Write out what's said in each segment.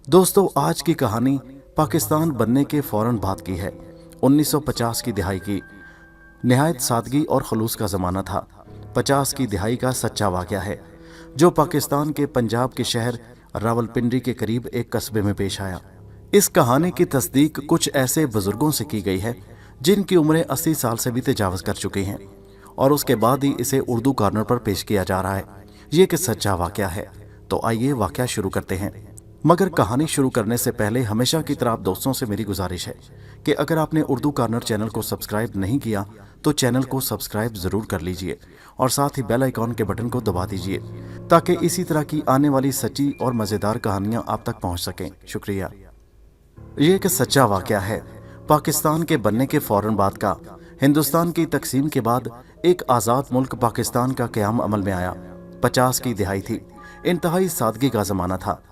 दोस्तों, आज की कहानी पाकिस्तान बनने के फौरन बाद की है। 1950 की दिहाई की। निहायत सादगी और खलूस का ज़माना था। 50 की दिहाई का सच्चा वाक़या है जो पाकिस्तान के पंजाब के शहर रावलपिंडी के करीब एक कस्बे में पेश आया। इस कहानी की तस्दीक कुछ ऐसे बुजुर्गों से की गई है जिनकी उम्रें 80 साल से भी तजावज़ कर चुकी हैं, और उसके बाद ही इसे उर्दू कॉर्नर पर पेश किया जा रहा है। ये एक सच्चा वाक़या है। तो आइए वाक़या शुरू करते हैं। मगर कहानी शुरू करने से पहले हमेशा की तरह आप दोस्तों से मेरी गुजारिश है कि अगर आपने उर्दू कॉर्नर चैनल को सब्सक्राइब नहीं किया तो चैनल को सब्सक्राइब ज़रूर कर लीजिए और साथ ही बेल आइकॉन के बटन को दबा दीजिए ताकि इसी तरह की आने वाली सच्ची और मज़ेदार कहानियाँ आप तक पहुँच सकें। शुक्रिया। ये एक सच्चा वाक़या है। पाकिस्तान के बनने के फौरन बाद का। हिंदुस्तान की तकसीम के बाद एक आज़ाद मुल्क पाकिस्तान का क़याम अमल में आया। 50 की दिहाई थी। इंतहाई सादगी का ज़माना था।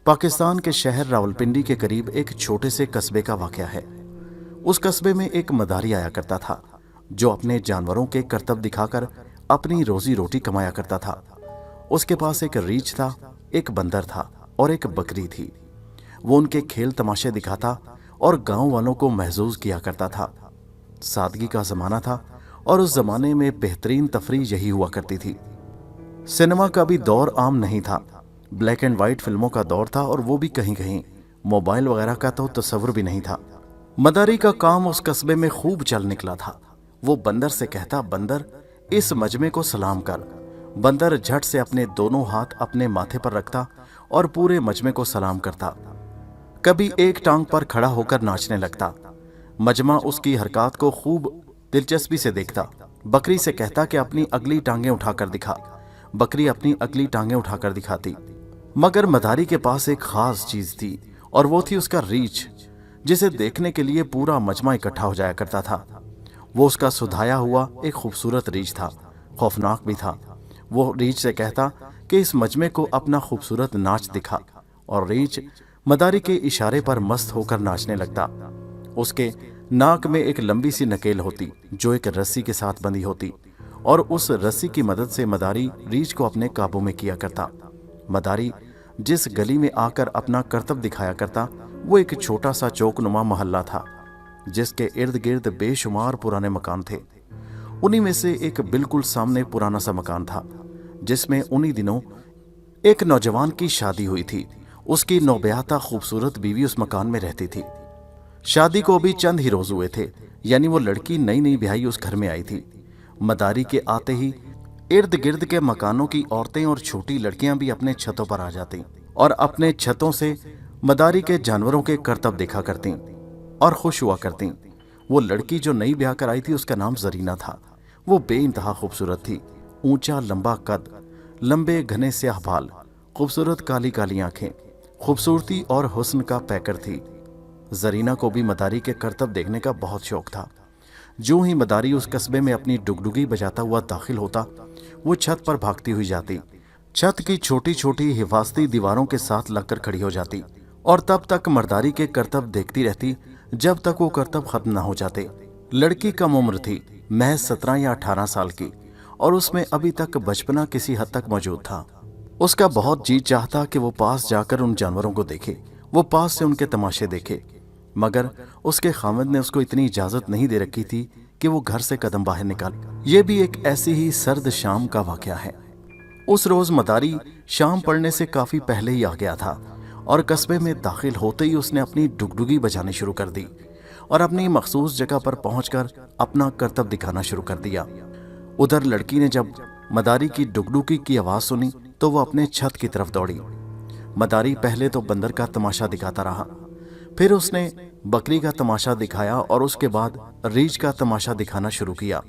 पाकिस्तान के शहर रावलपिंडी के करीब एक छोटे से कस्बे का वाक़या है। उस कस्बे में एक मदारी आया करता था जो अपने जानवरों के करतब दिखाकर अपनी रोजी रोटी कमाया करता था। उसके पास एक रीछ था, एक बंदर था और एक बकरी थी। वो उनके खेल तमाशे दिखाता और गांव वालों को महजूज किया करता था। सादगी का ज़माना था और उस ज़माने में बेहतरीन तफरीह यही हुआ करती थी। सिनेमा का भी दौर आम नहीं था। ब्लैक एंड वाइट फिल्मों का दौर था और वो भी कहीं कहीं। मोबाइल वगैरह का तो तस्वुर भी नहीं था। मदारी का काम उस कस्बे में खूब चल निकला था। वो बंदर से कहता, बंदर इस मजमे को सलाम कर। बंदर झट से अपने दोनों हाथ अपने माथे पर रखता और पूरे मजमे को सलाम करता। कभी एक टांग पर खड़ा होकर नाचने लगता। मजमा उसकी हरकत को खूब दिलचस्पी से देखता। बकरी से कहता कि अपनी अगली टांगें उठाकर दिखा। बकरी अपनी अगली टांगें उठाकर दिखाती। मगर मदारी के पास एक खास चीज थी और वो थी उसका रीछ, जिसे देखने के लिए पूरा मजमा इकट्ठा हो जाया करता था। वो उसका सुधाया हुआ एक खूबसूरत रीछ था, खौफनाक भी था। वो रीछ से कहता कि इस मजमे को अपना खूबसूरत नाच दिखा, और रीछ मदारी के इशारे पर मस्त होकर नाचने लगता। उसके नाक में एक लंबी सी नकेल होती जो एक रस्सी के साथ बंधी होती, और उस रस्सी की मदद से मदारी रीछ को अपने काबू में किया करता। मदारी जिस गली में आकर अपना करतब दिखाया करता वो एक छोटा सा चौकनुमा मोहल्ला था जिसके इर्द गिर्द बेशुमार पुराने मकान थे। उन्हीं में से एक बिल्कुल सामने पुराना सा मकान था जिसमें उन्हीं दिनों एक नौजवान की शादी हुई थी। उसकी नौब्याता खूबसूरत बीवी उस मकान में रहती थी। शादी को भी चंद ही रोज हुए थे, यानी वो लड़की नई नई ब्याही उस घर में आई थी। मदारी के आते ही इर्द गिर्द के मकानों की औरतें और छोटी लड़कियां भी अपने छतों पर आ जाती और अपने छतों से मदारी के जानवरों के करतब देखा करती और खुश हुआ करती। वो लड़की जो नई ब्याह कर आई थी उसका नाम जरीना था। वो बेइंतहा खूबसूरत थी। ऊंचा लंबा कद, लंबे घने स्याह बाल, खूबसूरत काली काली आंखें, खूबसूरती और हुस्न का पैकर थी। जरीना को भी मदारी के करतब देखने का बहुत शौक था। जो ही मदारी उस कस्बे में अपनी डुगडुगी बजाता हुआ दाखिल होता वो छत पर भागती हुई जाती। छत की छोटी छोटी हिफाजती दीवारों के साथ लगकर खड़ी हो जाती और तब तक मर्दारी के करतब देखती रहती जब तक वो करतब खत्म ना हो जाते। लड़की कम उम्र थी, महज 17 या 18 साल की, और उसमें अभी तक बचपना किसी हद तक मौजूद था। उसका बहुत जी चाहता कि वो पास जाकर उन जानवरों को देखे, वो पास से उनके तमाशे देखे, मगर उसके खामद ने उसको इतनी इजाजत नहीं दे रखी थी कि वो घर से कदम बाहर निकाले। ये भी एक ऐसी ही सर्द शाम का वाकया है। उस रोज मदारी शाम पड़ने से काफी पहले ही आ गया था और कस्बे में दाखिल होते ही उसने अपनी डुगडुगी बजानी शुरू कर दी और अपनी मखसूस जगह पर पहुंचकर अपना करतब दिखाना शुरू कर दिया। उधर लड़की ने जब मदारी की डुगडुगी की आवाज सुनी तो वो अपने छत की तरफ दौड़ी। मदारी पहले तो बंदर का तमाशा दिखाता रहा, फिर उसने बकरी का तमाशा दिखाया और उसके बाद रीछ का तमाशा दिखाना शुरू किया।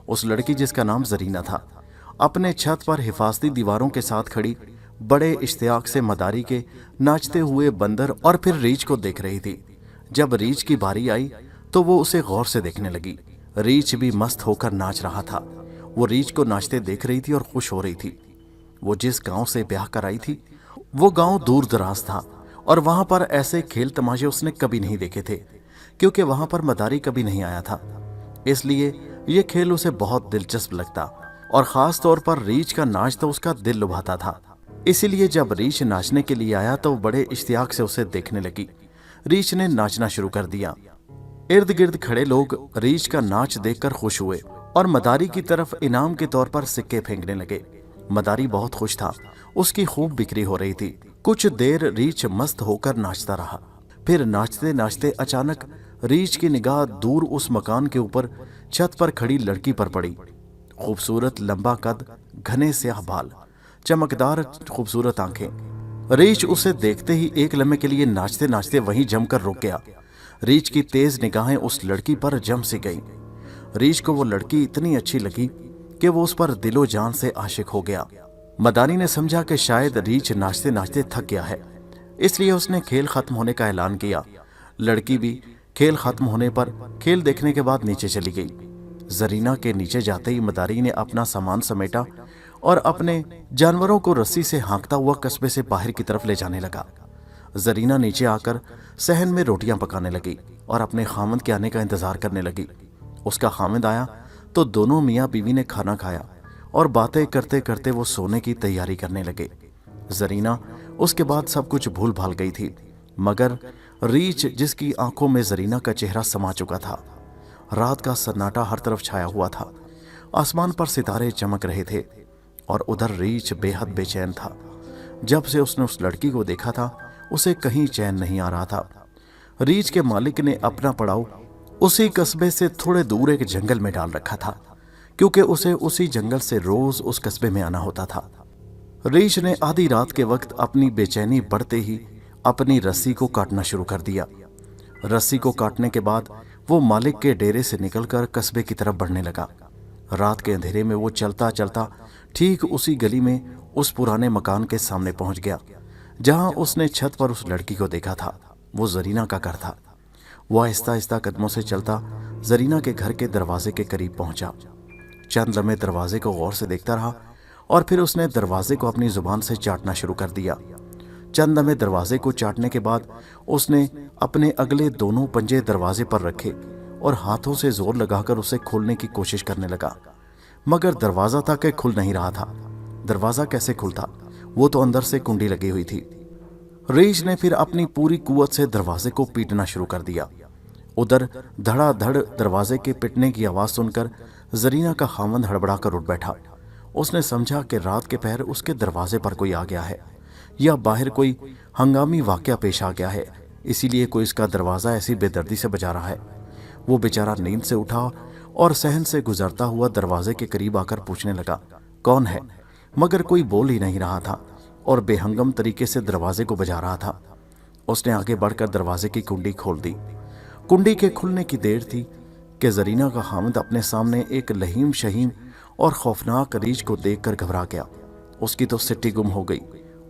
उस लड़की जिसका नाम जरीना था अपने छत पर हिफाजती दीवारों के साथ खड़ी बड़े इश्तियाक से मदारी के नाचते हुए बंदर और फिर रीछ को देख रही थी। जब रीछ की बारी आई तो वो उसे गौर से देखने लगी। रीछ भी मस्त होकर नाच रहा था। वो रीछ को नाचते देख रही थी और खुश हो रही थी। वो जिस गांव से ब्याह कर आई थी वो गांव दूर दराज था और वहां पर ऐसे खेल तमाशे उसने कभी नहीं देखे थे, क्योंकि वहां पर मदारी कभी नहीं आया था। इसलिए ये खेल उसे बहुत दिलचस्प लगता और खास तौर पर रीछ का नाच तो उसका दिल लुभाता था। इसीलिए जब रीछ नाचने के लिए आया तो बड़े इश्तियाक से उसे देखने लगी। रीछ ने नाचना शुरू कर दिया। इर्द गिर्द खड़े लोग रीछ का नाच देखकर खुश हुए और मदारी की तरफ इनाम के तौर पर सिक्के फेंकने लगे। मदारी बहुत खुश था, उसकी खूब बिक्री हो रही थी। कुछ देर रीछ मस्त होकर नाचता रहा। फिर नाचते नाचते अचानक रीछ की निगाह दूर उस मकान के ऊपर छत पर खड़ी लड़की पर पड़ी। खूबसूरत, लंबा कद, घने स्याह बाल, चमकदार खूबसूरत आंखें। रीछ उसे देखते ही एक लम्हे के लिए नाचते नाचते वहीं जमकर रुक गया। रीछ की तेज निगाहें उस लड़की पर जम सी गईं। रीछ को वो लड़की इतनी अच्छी लगी कि वो उस पर दिलो जान से आशिक हो गया। मदारी ने समझा कि शायद रीछ नाचते नाचते थक गया है, इसलिए उसने खेल खत्म होने का ऐलान किया। लड़की भी खेल खत्म होने पर खेल देखने के बाद नीचे चली गई। जरीना के नीचे जाते ही मदारी ने अपना सामान समेटा और अपने जानवरों को रस्सी से हाँकता हुआ कस्बे से बाहर की तरफ ले जाने लगा। जरीना नीचे आकर सहन में रोटियां पकाने लगी और अपने खामद के आने का इंतजार करने लगी। उसका खामद आया तो दोनों मियाँ बीवी ने खाना खाया और बातें करते करते वो सोने की तैयारी करने लगे। जरीना उसके बाद सब कुछ भूल भाल गई थी, मगर रीछ, जिसकी आंखों में जरीना का चेहरा समा चुका था। रात का सन्नाटा हर तरफ छाया हुआ था। आसमान पर सितारे चमक रहे थे और उधर रीछ बेहद बेचैन था। जब से उसने उस लड़की को देखा था, उसे कहीं चैन नहीं आ रहा था। रीछ के मालिक ने अपना पड़ाव उसी कस्बे से थोड़े दूर एक जंगल में डाल रखा था, क्योंकि उसे उसी जंगल से रोज उस कस्बे में आना होता था। रीछ ने आधी रात के वक्त अपनी बेचैनी बढ़ते ही अपनी रस्सी को काटना शुरू कर दिया। रस्सी को काटने के बाद वो मालिक के डेरे से निकलकर कस्बे की तरफ बढ़ने लगा। रात के अंधेरे में वो चलता चलता ठीक उसी गली में उस पुराने मकान के सामने पहुंच गया जहां उसने छत पर उस लड़की को देखा था। वो जरीना का घर था। वो आहिस्ता आहिस्ता कदमों से चलता जरीना के घर के दरवाजे के करीब पहुंचा। चंद लम्हे दरवाजे को गौर से देखता रहा और फिर उसने दरवाजे को अपनी जुबान से चाटना शुरू कर दिया। चंद लम्हे दरवाजे को चाटने के बाद उसने अपने अगले दोनों पंजे दरवाजे पर रखे और हाथों से जोर लगाकर उसे खोलने की कोशिश करने लगा, मगर दरवाजा था कि खुल नहीं रहा था। दरवाजा कैसे खुलता? वो तो अंदर से कुंडी लगी हुई थी। रीछ ने फिर अपनी पूरी कुव्वत से दरवाजे को पीटना शुरू कर दिया। उधर धड़ाधड़ दरवाजे के पिटने की आवाज सुनकर जरीना का खामद हड़बड़ाकर उठ बैठा। उसने समझा कि रात के पहर उसके दरवाजे पर कोई आ गया है या बाहर कोई हंगामी वाकया पेश आ गया है, इसीलिए कोई इसका दरवाजा ऐसी बेदर्दी से बजा रहा है। वो बेचारा नींद से उठा और सहन से गुजरता हुआ दरवाजे के करीब आकर पूछने लगा, कौन है? मगर कोई बोल ही नहीं रहा था और बेहंगम तरीके से दरवाजे को बजा रहा था। उसने आगे बढ़कर दरवाजे की कुंडी खोल दी। कुंडी के खुलने की देर थी कि जरीना का खामद अपने सामने एक लहीम शहीम और खौफनाक रीछ को देखकर घबरा गया। उसकी तो सिट्टी गुम हो गई।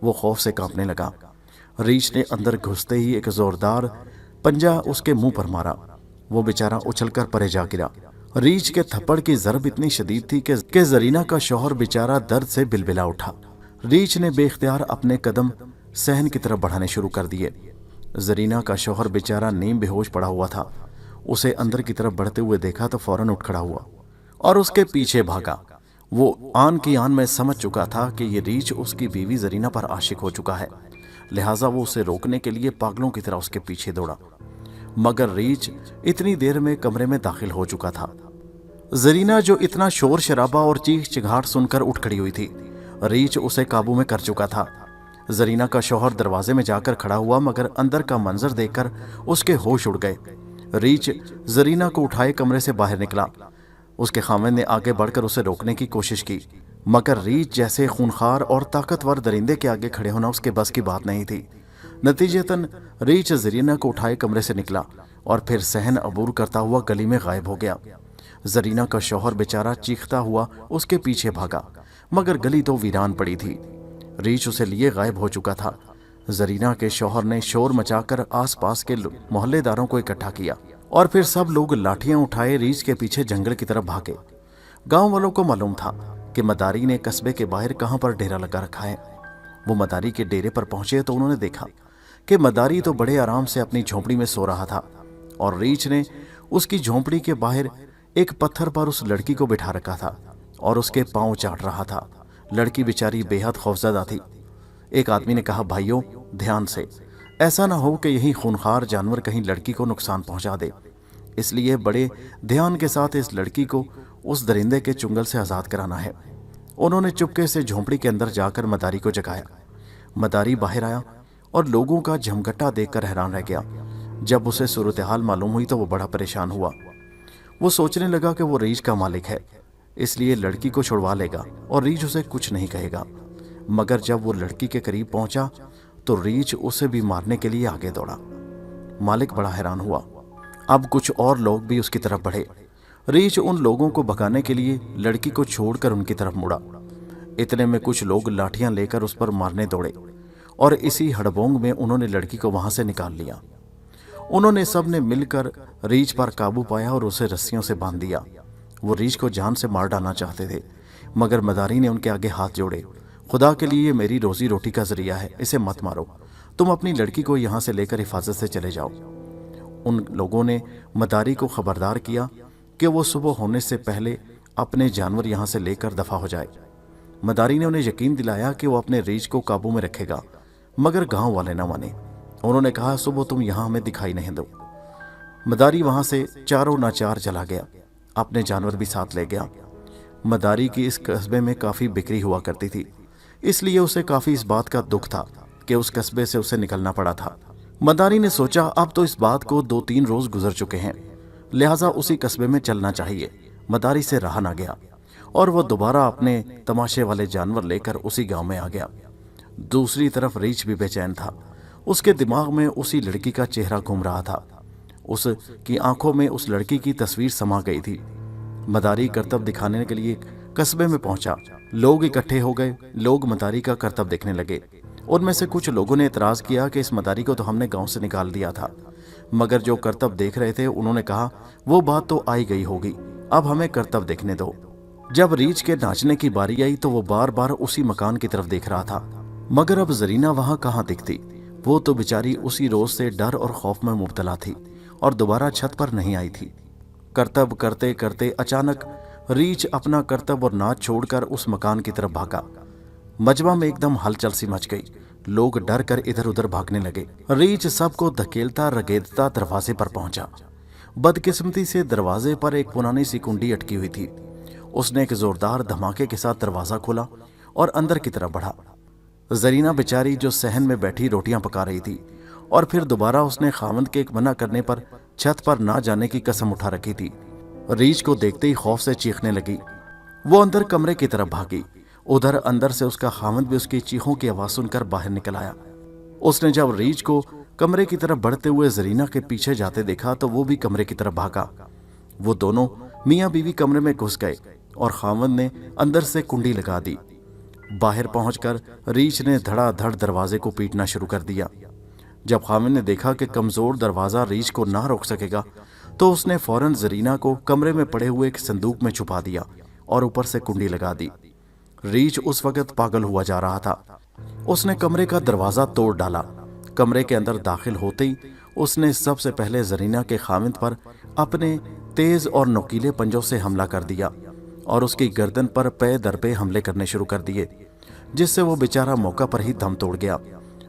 वो खौफ से कांपने लगा। रीछ ने अंदर घुसते ही एक जोरदार पंजा उसके मुंह पर मारा। वो बेचारा उछलकर परे जा गिरा। रीछ के थप्पड़ की ज़रब इतनी शदीद थी कि जरीना का शौहर बेचारा दर्द से बिलबिला उठा। रीछ ने बेख्तियार अपने कदम सहन की तरफ बढ़ाने शुरू कर दिए। जरीना का शौहर बेचारा नीम बेहोश पड़ा हुआ था। उसे अंदर की तरफ बढ़ते हुए देखा तो फौरन उठ खड़ा हुआ और उसके पीछे भागा। वो आन की आन में समझ चुका था कि ये रीछ उसकी बीवी जरीना पर आशिक हो चुका है, लिहाजा वो उसे रोकने के लिए पागलों की तरह उसके पीछे दौड़ा। मगर रीछ इतनी देर में कमरे में दाखिल हो चुका था। जरीना, जो इतना शोर शराबा और चीख चिघाट सुनकर उठ खड़ी हुई थी, रीछ उसे काबू में कर चुका था। जरीना का शौहर दरवाजे में जाकर खड़ा हुआ, मगर अंदर का मंजर देखकर उसके होश उड़ गए। रीछ जरीना को उठाए कमरे से बाहर निकला। उसके खामद ने आगे बढ़कर उसे रोकने की कोशिश की, मगर रीछ जैसे खूनखार और ताकतवर दरिंदे के आगे खड़े होना उसके बस की बात नहीं थी। नतीजतन रीछ जरीना को उठाए कमरे से निकला और फिर सहन अबूर करता हुआ गली में गायब हो गया। जरीना का शौहर बेचारा चीखता हुआ उसके पीछे भागा, मगर गली तो वीरान पड़ी थी। रीछ उसे लिए गायब हो चुका था। जरीना के शौहर ने शोर मचाकर आसपास के मोहल्लेदारों को इकट्ठा किया और फिर सब लोग लाठियां उठाए रीछ के पीछे जंगल की तरफ भागे। गांव वालों को मालूम था कि मदारी ने कस्बे के बाहर कहां पर डेरा लगा रखा है। वो मदारी के डेरे पर पहुंचे तो उन्होंने देखा कि मदारी तो बड़े आराम से अपनी झोंपड़ी में सो रहा था और रीछ ने उसकी झोंपड़ी के बाहर एक पत्थर पर उस लड़की को बिठा रखा था और उसके पांव चाट रहा था। लड़की बेचारी बेहद खौफजदा थी। एक आदमी ने कहा, भाइयों ध्यान से, ऐसा ना हो कि यही खूनखार जानवर कहीं लड़की को नुकसान पहुंचा दे, इसलिए बड़े ध्यान के साथ इस लड़की को उस दरिंदे के चुंगल से आज़ाद कराना है। उन्होंने चुपके से झोंपड़ी के अंदर जाकर मदारी को जगाया। मदारी बाहर आया और लोगों का झमघटा देखकर हैरान रह गया। जब उसे सूरत हाल मालूम हुई तो वो बड़ा परेशान हुआ। वो सोचने लगा कि वो रीछ का मालिक है, इसलिए लड़की को छुड़वा लेगा और रीछ उसे कुछ नहीं कहेगा। मगर जब वो लड़की के करीब पहुंचा तो रीछ उसे भी मारने के लिए आगे दौड़ा। मालिक बड़ा हैरान हुआ। अब कुछ और लोग भी उसकी तरफ बढ़े। रीछ उन लोगों को भगाने के लिए लड़की को छोड़कर उनकी तरफ मुड़ा। इतने में कुछ लोग लाठियां लेकर उस पर मारने दौड़े और इसी हड़बोंग में उन्होंने लड़की को वहां से निकाल लिया। उन्होंने सब ने मिलकर रीछ पर काबू पाया और उसे रस्सियों से बांध दिया। वो रीछ को जान से मार डालना चाहते थे, मगर मदारी ने उनके आगे हाथ जोड़े। खुदा के लिए, ये मेरी रोजी रोटी का जरिया है, इसे मत मारो। तुम अपनी लड़की को यहाँ से लेकर हिफाजत से चले जाओ। उन लोगों ने मदारी को खबरदार किया कि वो सुबह होने से पहले अपने जानवर यहाँ से लेकर दफा हो जाए। मदारी ने उन्हें यकीन दिलाया कि वो अपने रीछ को काबू में रखेगा, मगर गांव वाले न माने। उन्होंने कहा, सुबह तुम यहाँ हमें दिखाई नहीं दो। मदारी वहां से चारों नाचार चला गया, अपने जानवर भी साथ ले गया। मदारी की इस कस्बे में काफी बिक्री हुआ करती थी, इसलिए उसे काफी इस बात का दुख था कि उस कस्बे से उसे निकलना पड़ा था। मदारी ने सोचा, अब तो इस बात को 2-3 रोज गुजर चुके हैं, लिहाजा उसी कस्बे में चलना चाहिए। मदारी से रहा ना गया और वो दोबारा अपने तमाशे वाले जानवर लेकर उसी गांव में आ गया। दूसरी तरफ रीछ भी बेचैन था। उसके दिमाग में उसी लड़की का चेहरा घूम रहा था। उसकी आंखों में उस लड़की की तस्वीर समा गई थी। मदारी करतब दिखाने के लिए कस्बे में पहुंचा। लोग इकट्ठे हो गए। लोग मदारी का करतब देखने लगे। उनमें से कुछ लोगों ने एतराज किया कि इस मदारी को तो हमने गांव से निकाल दिया था, मगर जो करतब देख रहे थे उन्होंने कहा, वो बात तो आई गई होगी, अब हमें करतब देखने दो। जब रीछ के नाचने की बारी आई तो वो बार बार उसी मकान की तरफ देख रहा था, मगर अब जरीना वहां कहाँ दिखती। वो तो बेचारी उसी रोज से डर और खौफ में मुब्तला थी और दोबारा छत पर नहीं आई थी। करतब करते करते अचानक रीछ अपना करतब और नाच छोड़कर उस मकान की तरफ भागा। मजमा में एकदम हलचल सी मच गई। लोग डर कर इधर उधर भागने लगे। रीछ सबको धकेलता रगेदता दरवाजे पर पहुंचा। बदकिस्मती से दरवाजे पर एक पुरानी सी कुंडी अटकी हुई थी। उसने एक जोरदार धमाके के साथ दरवाजा खोला और अंदर की तरफ बढ़ा। जरीना बेचारी जो सहन में बैठी रोटियां पका रही थी और फिर दोबारा उसने खावंद के एक मना करने पर छत पर ना जाने की कसम उठा रखी थी, रीछ को देखते ही खौफ से चीखने लगी। वो अंदर कमरे की तरफ भागी। उधर अंदर से उसका खावंद भी उसकी चीखों की आवाज सुनकर बाहर निकल आया। उसने जब रीछ को कमरे की तरफ बढ़ते हुए जरीना के पीछे जाते देखा तो वो भी कमरे की तरफ भागा। वो दोनों मियाँ बीवी कमरे में घुस गए और खावंद ने अंदर से कुंडी लगा दी। बाहर पहुंचकर रीछ ने धड़ाधड़ दरवाजे को पीटना शुरू कर दिया। जब खावंद ने देखा कि कमजोर दरवाजा रीछ को ना रोक सकेगा तो उसने फौरन जरीना को कमरे में पड़े हुए एक संदूक में छुपा दिया और ऊपर से कुंडी लगा दी। रीछ उस वक्त पागल हुआ जा रहा था। उसने कमरे का दरवाजा तोड़ डाला। कमरे के अंदर दाखिल होते ही उसने सबसे पहले जरीना के खाविंद पर अपने तेज और नुकीले पंजों से हमला कर दिया और उसकी गर्दन पर पे दर पे हमले करने शुरू कर दिए, जिससे वो बेचारा मौका पर ही दम तोड़ गया।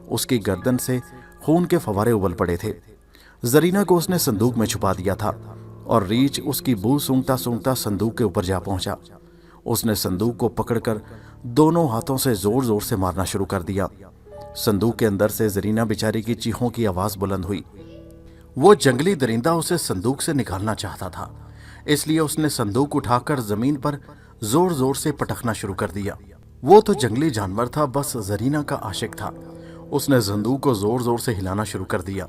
उसकी गर्दन से खून के फवारे उबल पड़े थे। जरीना को उसने संदूक में छुपा दिया था और रीछ उसकी बू सूंघता सूंघता संदूक के ऊपर जा पहुंचा। उसने संदूक को पकड़कर दोनों हाथों से जोर जोर से मारना शुरू कर दिया। संदूक के अंदर से जरीना बेचारी की चीखों की आवाज बुलंद हुई। वो जंगली दरिंदा उसे संदूक से निकालना चाहता था, इसलिए उसने संदूक उठाकर जमीन पर जोर जोर से पटकना शुरू कर दिया। वो तो जंगली जानवर था, बस जरीना का आशिक था। उसने संदूक को जोर जोर से हिलाना शुरू कर दिया।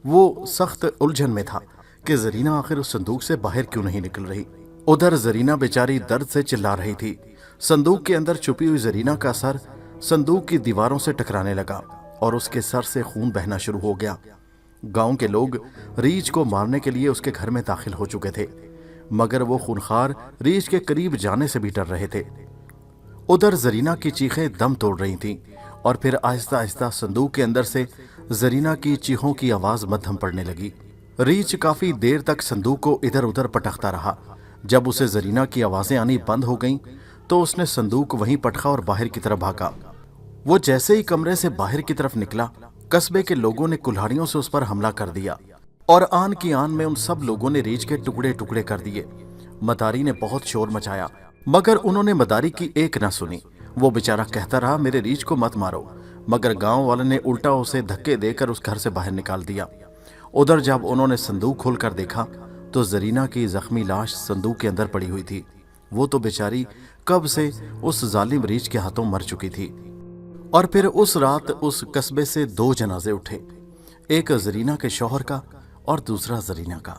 वो सख्त उलझन में था कि जरीना आखिर उस संदूक से बाहर क्यों नहीं निकल रही। उधर जरीना बेचारी दर्द से चिल्ला रही थी। संदूक के अंदर छुपी हुई जरीना का सर संदूक की दीवारों से टकराने लगा और उसके सर से खून बहना शुरू हो गया। गांव के लोग रीछ को मारने के लिए उसके घर में दाखिल हो चुके थे, मगर वो खूनखार रीछ के करीब जाने से भी डर रहे थे। उधर जरीना की चीखें दम तोड़ रही थीं और फिर आहिस्ता आहिस्ता संदूक के अंदर से जरीना की चीखों की आवाज मध्यम पड़ने लगी। रीछ काफी देर तक संदूक को इधर उधर पटकता रहा। जब उसे जरीना की आवाजें आनी बंद हो गईं, तो उसने संदूक वहीं पटका और बाहर की तरफ भागा। वो जैसे ही कमरे से बाहर की तरफ निकला, कस्बे के लोगों ने कुल्हाड़ियों से उस पर हमला कर दिया और आन की आन में उन सब लोगों ने रीछ के टुकड़े टुकड़े कर दिए। मदारी ने बहुत शोर मचाया, मगर उन्होंने मदारी की एक ना सुनी। वो बेचारा कहता रहा, मेरे रीछ को मत मारो, मगर गांव वाले ने उल्टा उसे धक्के देकर उस घर से बाहर निकाल दिया। उधर जब उन्होंने संदूक खोलकर देखा तो जरीना की जख्मी लाश संदूक के अंदर पड़ी हुई थी। वो तो बेचारी कब से उस जालिम रीछ के हाथों मर चुकी थी। और फिर उस रात उस कस्बे से 2 जनाजे उठे, एक जरीना के शौहर का और दूसरा जरीना का।